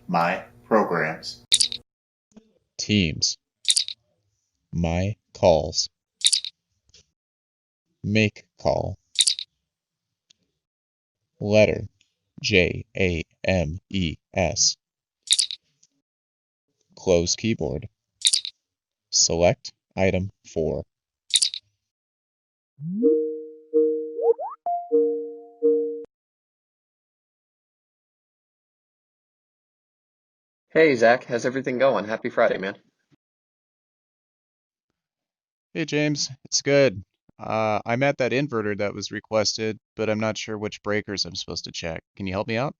My programs. Teams. My calls. Make call. Letter. James. Close keyboard. Select item 4. Hey Zach, how's everything going? Happy Friday, man. Hey James, it's good. I'm at that inverter that was requested, but I'm not sure which breakers I'm supposed to check. Can you help me out?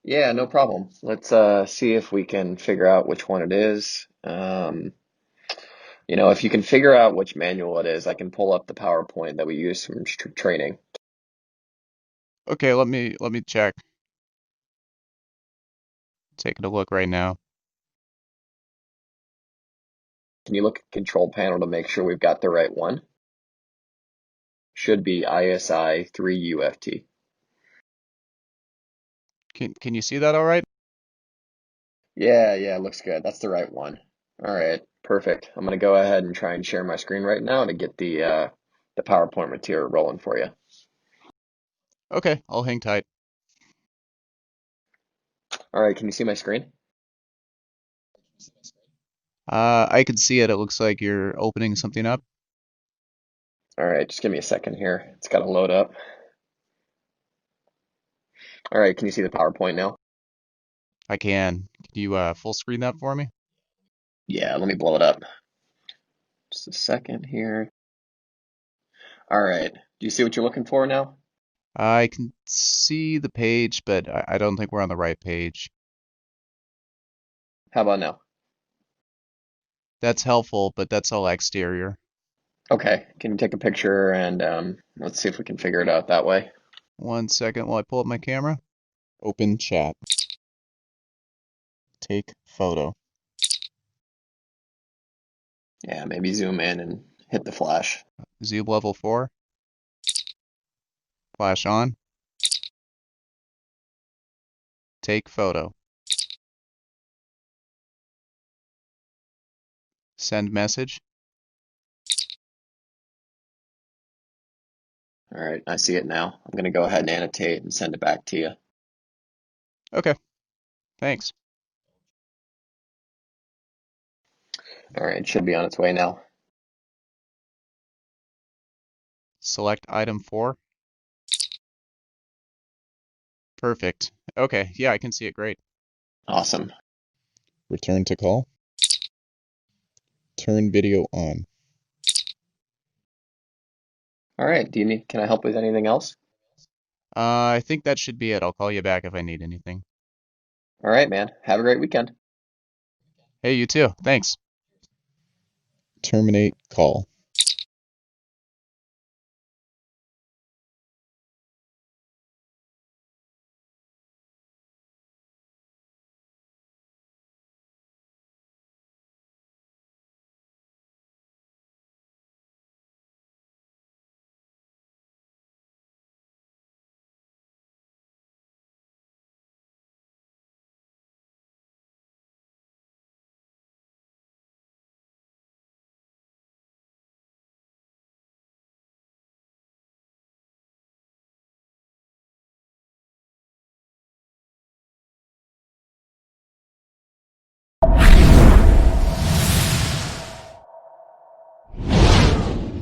Yeah, no problem. Let's see if we can figure out which one it is. If you can figure out which manual it is, I can pull up the PowerPoint that we use from training. Okay, let me check. Taking a look right now. Can you look at control panel to make sure we've got the right one? Should be ISI 3UFT. Can you see that all right? Yeah, looks good. That's the right one. All right, perfect. I'm gonna go ahead and try and share my screen right now to get the PowerPoint material rolling for you. Okay, I'll hang tight. All right, can you see my screen? I can see it. It looks like you're opening something up. All right, just give me a second here. It's got to load up. All right, can you see the PowerPoint now? I can. Can you full screen that for me? Yeah, let me blow it up. Just a second here. All right, do you see what you're looking for now? I can see the page, but I don't think we're on the right page. How about now? That's helpful, but that's all exterior. Okay, can you take a picture and let's see if we can figure it out that way. 1 second while I pull up my camera. Open chat. Take photo. Yeah, maybe zoom in and hit the flash. Zoom level 4. Flash on. Take photo. Send message. All right, I see it now. I'm gonna go ahead and annotate and send it back to you. Okay, thanks. All right, it should be on its way now. Select item 4. Perfect. Okay, yeah, I can see it great. Awesome. Return to call. Turn video on. All right, can I help with anything else? I think that should be it. I'll call you back if I need anything. All right, man. Have a great weekend. Hey, you too. Thanks. Terminate call.